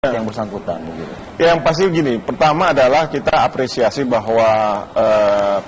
yang bersangkutan begitu. Yang pasti gini, pertama adalah kita apresiasi bahwa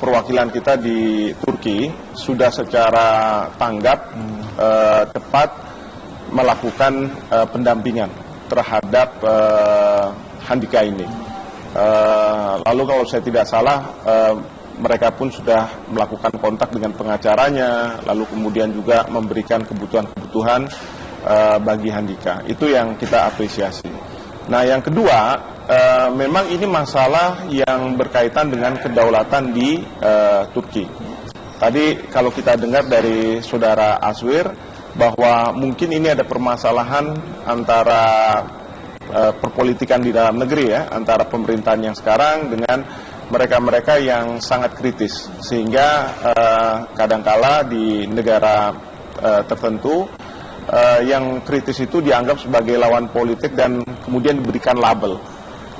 perwakilan kita di Turki sudah secara tanggap cepat melakukan pendampingan terhadap Handika ini. Lalu kalau saya tidak salah, mereka pun sudah melakukan kontak dengan pengacaranya, lalu kemudian juga memberikan kebutuhan-kebutuhan bagi Handika. Itu yang kita apresiasi. Nah, yang kedua, memang ini masalah yang berkaitan dengan kedaulatan di Turki. Tadi kalau kita dengar dari saudara Aswir bahwa mungkin ini ada permasalahan antara perpolitikan di dalam negeri ya, antara pemerintahan yang sekarang dengan mereka-mereka yang sangat kritis, sehingga kadangkala di negara tertentu yang kritis itu dianggap sebagai lawan politik dan kemudian diberikan label.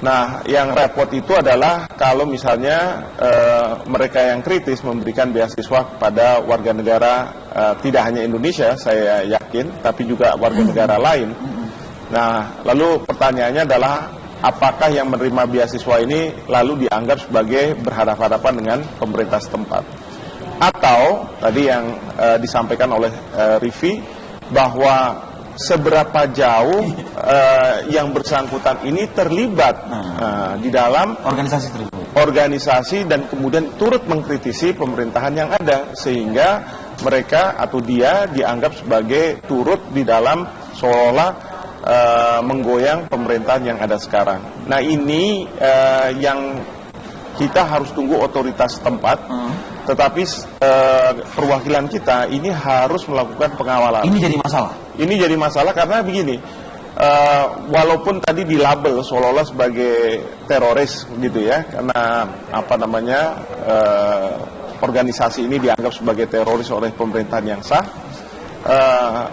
Nah, yang repot itu adalah kalau misalnya mereka yang kritis memberikan beasiswa kepada warga negara tidak hanya Indonesia, saya yakin, tapi juga warga negara lain. Nah, lalu pertanyaannya adalah apakah yang menerima beasiswa ini lalu dianggap sebagai berhadapan-hadapan dengan pemerintah setempat? Atau tadi yang disampaikan oleh Rivi, bahwa seberapa jauh yang bersangkutan ini terlibat di dalam organisasi dan kemudian turut mengkritisi pemerintahan yang ada, sehingga mereka atau dia dianggap sebagai turut di dalam seolah-olah menggoyang pemerintahan yang ada sekarang. Nah, ini yang kita harus tunggu otoritas setempat. Tetapi perwakilan kita ini harus melakukan pengawalan. Ini jadi masalah? Ini jadi masalah karena begini, walaupun tadi dilabel seolah-olah sebagai teroris gitu ya, karena organisasi ini dianggap sebagai teroris oleh pemerintahan yang sah.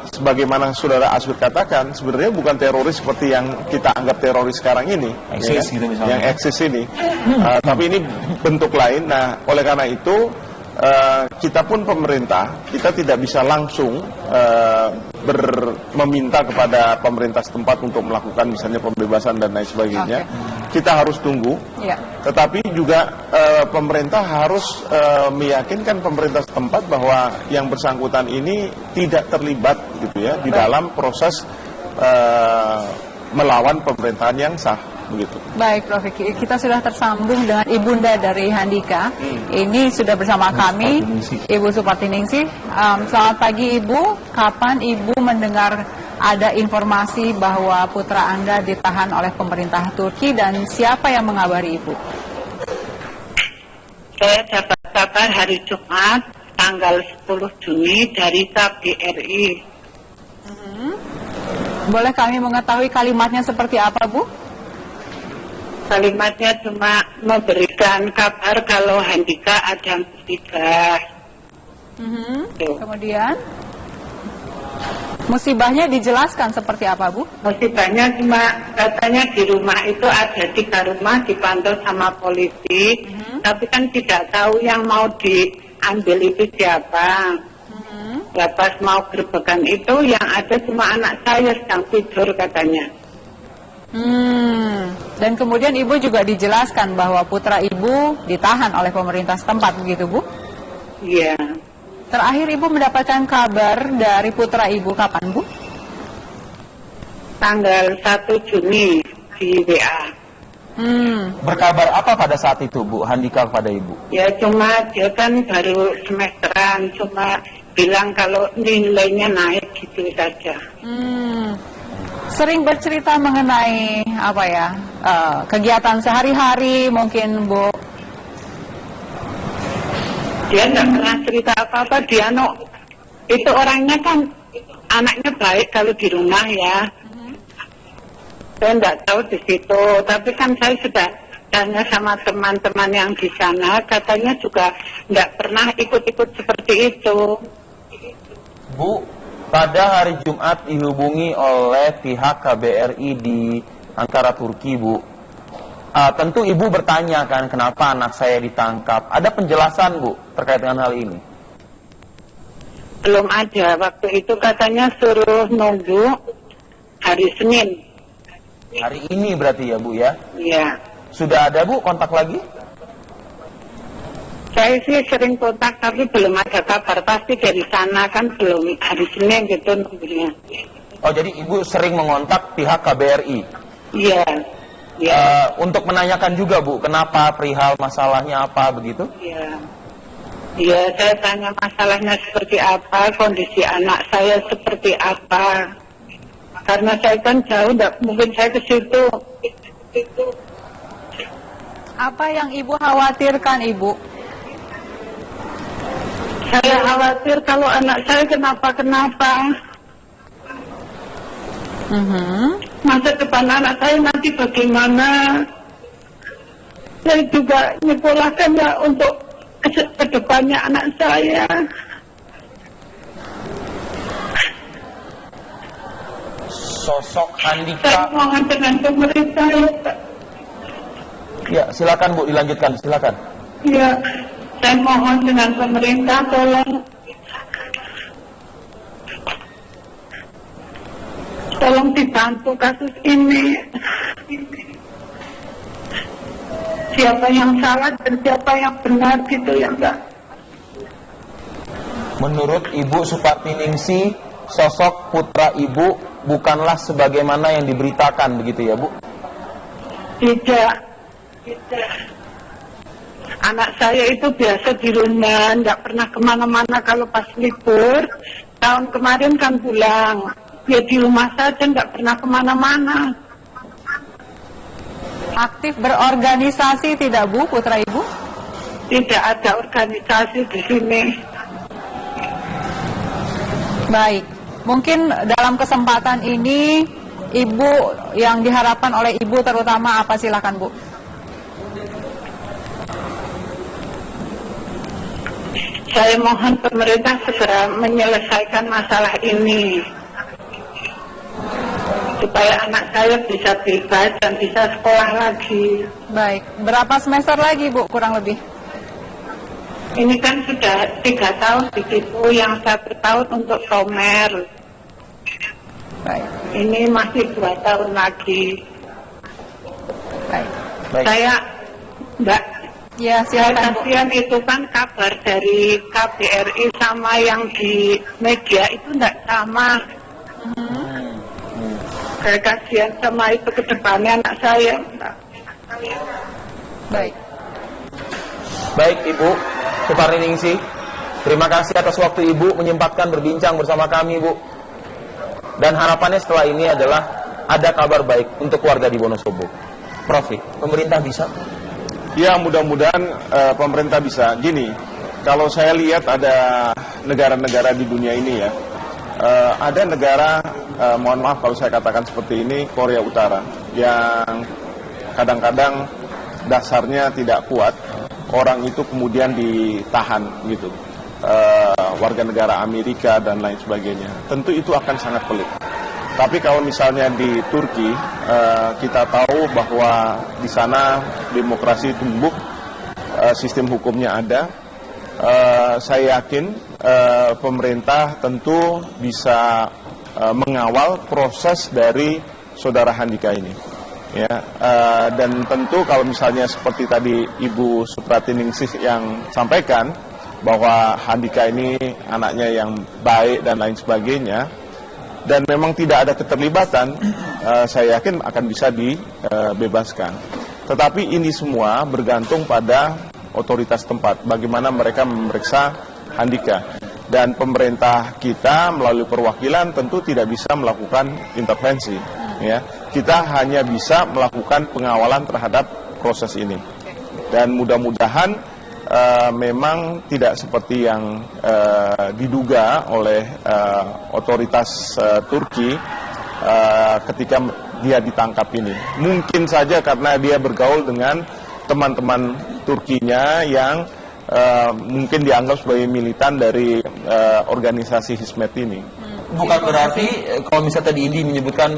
Sebagaimana saudara Aswir katakan, sebenarnya bukan teroris seperti yang kita anggap teroris sekarang ini, eksis, ya, gitu misalnya. yang eksis ini, tapi ini bentuk lain. Nah, oleh karena itu kita pun pemerintah, kita tidak bisa langsung meminta kepada pemerintah setempat untuk melakukan misalnya pembebasan dan lain sebagainya. Kita harus tunggu. Tetapi juga pemerintah harus meyakinkan pemerintah setempat bahwa yang bersangkutan ini tidak terlibat gitu ya di dalam proses melawan pemerintahan yang sah. Begitu. Baik, Prof. Kita sudah tersambung dengan ibunda dari Handika. Ini sudah bersama kami, Ibu Supartiningsih. Selamat pagi, Ibu. Kapan Ibu mendengar ada informasi bahwa putra Anda ditahan oleh pemerintah Turki dan siapa yang mengabari Ibu? Saya dapat kabar hari Jumat tanggal 10 Juni dari KBRI. Boleh kami mengetahui kalimatnya seperti apa, Bu? Kalimatnya cuma memberikan kabar kalau Handika ada musibah. Kemudian musibahnya dijelaskan seperti apa, Bu? Musibahnya cuma katanya di rumah itu ada 3 rumah dipantau sama polisi, tapi kan tidak tahu yang mau diambil itu siapa. Pas mau gerbekan itu yang ada cuma anak saya sedang tidur katanya. Dan kemudian Ibu juga dijelaskan bahwa putra Ibu ditahan oleh pemerintah setempat, begitu, Bu? Iya. Terakhir Ibu mendapatkan kabar dari putra Ibu kapan, Bu? Tanggal 1 Juni di WA. Berkabar apa pada saat itu, Bu, Handika kepada Ibu? Ya cuma dia kan baru semesteran, cuma bilang kalau nilainya naik gitu saja. Sering bercerita mengenai apa ya, kegiatan sehari-hari mungkin, Bu? Dia nggak pernah cerita apa-apa. Dia itu orangnya kan anaknya baik kalau di rumah ya. Saya nggak tahu di situ, tapi kan saya sudah tanya sama teman-teman yang di sana, katanya juga nggak pernah ikut-ikut seperti itu. Bu, pada hari Jumat dihubungi oleh pihak KBRI di Ankara, Turki, Bu. Tentu Ibu bertanya kan kenapa anak saya ditangkap. Ada penjelasan, Bu, terkait dengan hal ini? Belum ada. Waktu itu katanya suruh nunggu hari Senin. Hari ini berarti ya Bu ya? Iya. Sudah ada Bu kontak lagi? Saya sih sering kontak tapi belum ada kabar pasti dari sana, kan belum hari Senin gitu nunggunya. Oh jadi Ibu sering mengontak pihak KBRI? Iya. Iya. Untuk menanyakan juga Bu, kenapa, perihal masalahnya apa begitu? Iya. Iya, saya tanya masalahnya seperti apa, kondisi anak saya seperti apa. Karena saya kan jauh, tidak mungkin saya ke situ. Apa yang Ibu khawatirkan, Ibu? Saya khawatir kalau anak saya kenapa-kenapa. Masa depan anak saya nanti bagaimana? Saya juga nyekolahkan ya untuk ke depannya anak saya. Sosok Saya Handika. mohon dengan pemerintah. Ya silakan Bu, dilanjutkan silakan. Ya, saya mohon dengan pemerintah tolong dibantu kasus ini. Siapa yang salah dan siapa yang benar gitu ya Mbak. Menurut Ibu Supartiningsih, sosok putra Ibu bukanlah sebagaimana yang diberitakan begitu ya Bu? Tidak. Anak saya itu biasa di rumah, nggak pernah kemana-mana kalau pas libur. Tahun kemarin kan pulang, dia di rumah saja, nggak pernah kemana-mana. Aktif berorganisasi tidak Bu, putra Ibu? Tidak ada organisasi di sini. Baik, mungkin dalam kesempatan ini Ibu yang diharapkan oleh Ibu terutama apa, silakan Bu. Saya mohon pemerintah segera menyelesaikan masalah ini supaya anak saya bisa bebas dan bisa sekolah lagi. Baik, berapa semester lagi Bu kurang lebih? Ini kan sudah 3 tahun di situ, yang 1 tahun untuk Tomer. Baik, Ini masih 2 tahun lagi. baik. Baik. Saya, Mbak, Ya, saya silakan Bu. kasihan itu kan kabar dari KBRI sama yang di media itu tidak sama. Saya kasihan sama itu ke depannya anak saya, Mbak. Baik. Baik Ibu Supartiningsih, terima kasih atas waktu Ibu menyempatkan berbincang bersama kami Bu. Dan harapannya setelah ini adalah ada kabar baik untuk warga di Wonosobo. Prof, pemerintah bisa? Ya mudah-mudahan pemerintah bisa. Gini, kalau saya lihat ada negara-negara di dunia ini ya, ada negara, mohon maaf kalau saya katakan seperti ini, Korea Utara, yang kadang-kadang dasarnya tidak kuat, orang itu kemudian ditahan gitu, warga negara Amerika dan lain sebagainya. Tentu itu akan sangat pelik. Tapi kalau misalnya di Turki, kita tahu bahwa di sana demokrasi tumbuh, sistem hukumnya ada. Saya yakin pemerintah tentu bisa mengawal proses dari saudara Handika ini. Ya, dan tentu kalau misalnya seperti tadi Ibu Supartiningsih yang sampaikan bahwa Handika ini anaknya yang baik dan lain sebagainya, dan memang tidak ada keterlibatan, saya yakin akan bisa dibebaskan. Tetapi ini semua bergantung pada otoritas tempat, bagaimana mereka memeriksa Handika. Dan pemerintah kita melalui perwakilan tentu tidak bisa melakukan intervensi. Ya, kita hanya bisa melakukan pengawalan terhadap proses ini. Dan mudah-mudahan memang tidak seperti yang diduga oleh otoritas Turki ketika dia ditangkap ini. Mungkin saja karena dia bergaul dengan teman-teman Turkinya yang mungkin dianggap sebagai militan dari organisasi Hizmet ini. Bukan berarti kalau misalnya tadi Indi menyebutkan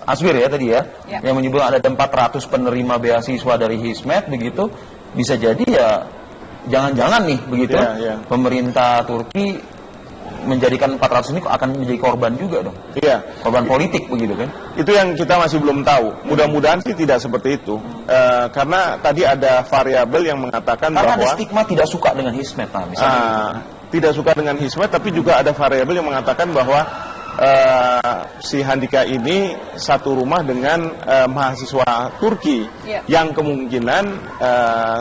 Aswir ya tadi ya, yang menyebut ada 400 penerima beasiswa dari Hizmet begitu, bisa jadi ya jangan-jangan nih begitu, pemerintah Turki menjadikan 400 ini akan menjadi korban juga dong. Iya. Korban politik begitu kan? Itu yang kita masih belum tahu. Mudah-mudahan sih tidak seperti itu. Karena tadi ada variabel yang mengatakan Karena bahwa ada stigma tidak suka dengan Hizmet, nah, misalnya. tidak suka dengan Hizmet, tapi juga ada variabel yang mengatakan bahwa si Handika ini satu rumah dengan mahasiswa Turki yang kemungkinan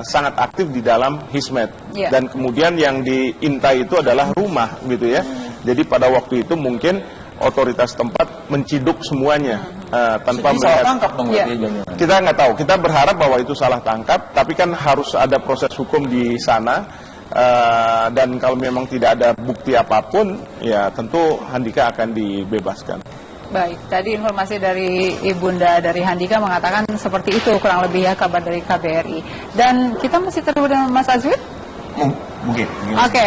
sangat aktif di dalam Hizmet. Dan kemudian yang diintai itu adalah rumah gitu ya. Jadi pada waktu itu mungkin otoritas tempat menciduk semuanya tanpa Jadi melihat. salah tangkap dong berarti jangan-jangan. Kita nggak tahu. Kita berharap bahwa itu salah tangkap, tapi kan harus ada proses hukum di sana. Dan kalau memang tidak ada bukti apapun, ya tentu Handika akan dibebaskan. Baik, tadi informasi dari Ibunda dari Handika mengatakan seperti itu kurang lebih ya kabar dari KBRI. Dan kita masih terhubung dengan Mas Azwir? Mungkin. Oke,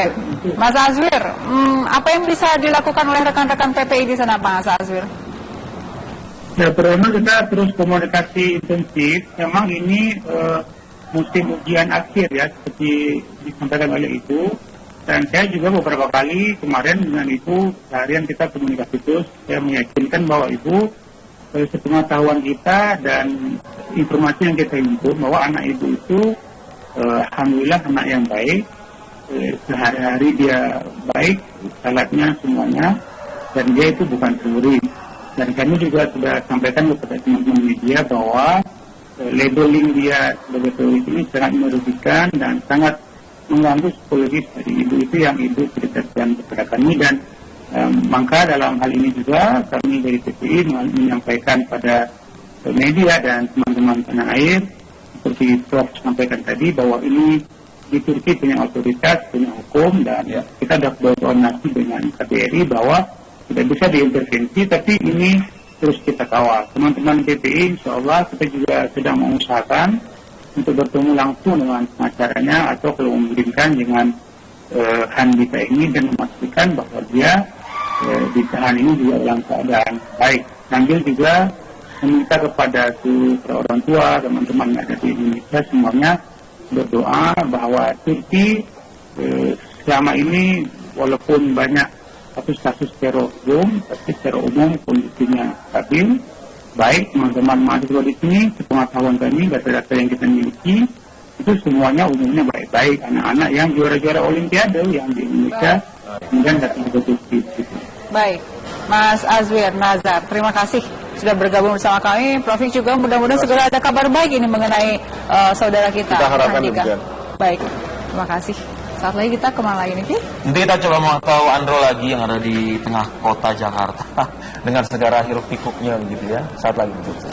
Mas Azwir, apa yang bisa dilakukan oleh rekan-rekan PPI di sana, Mas Azwir? Ya, pertama kita terus komunikasi intensif. Memang ini musim ujian akhir ya, seperti disampaikan oleh Ibu. Dan saya juga beberapa kali kemarin dengan Ibu, seharian kita komunikasi terus. Saya meyakinkan bahwa Ibu, sepengetahuan kita dan informasi yang kita himpun, bahwa anak Ibu itu alhamdulillah anak yang baik. Sehari-hari dia baik, salatnya semuanya, dan dia itu bukan teroris. Dan kami juga sudah sampaikan kepada teman-teman media bahwa labeling dia sebagai teroris ini sangat merugikan dan sangat mengganggu psikologis dari Ibu itu yang Ibu ceritakan kepada kami. Dan maka dalam hal ini juga kami dari PPI menyampaikan pada media dan teman-teman tanah air seperti Prof sampaikan tadi bahwa ini di Turki punya otoritas, punya hukum, dan kita sudah berkoordinasi dengan KBRI bahwa tidak bisa diintervensi, tapi ini terus kita kawal. Teman-teman PPI insya Allah kita juga sedang mengusahakan untuk bertemu langsung dengan pengacaranya atau kalau memungkinkan dengan Handika ini dan memastikan bahwa dia ditahan ini juga dalam keadaan baik. Sambil juga meminta kepada seluruh orang tua, teman-teman yang ada di Indonesia semuanya berdoa bahwa Turki selama ini walaupun banyak kasus-kasus teror tapi secara umum kondisinya stabil, baik. Teman-teman mahasiswa di sini, sepengetahuan kami, data-data yang kita miliki itu semuanya umumnya baik-baik. Anak-anak yang juara-juara Olimpiade yang di Indonesia kemudian datang ke Turki. Baik, Mas Azwir Nazar, terima kasih sudah bergabung bersama kami. Prof juga mudah-mudahan segera ada kabar baik ini mengenai saudara kita. Kita harapkan Handika. demikian. Baik, terima kasih. Saat lagi kita kemana lagi nih? Nanti kita coba memantau Andro lagi yang ada di tengah kota Jakarta dengan segala hiruk pikuknya begitu ya. Saat lagi begitu.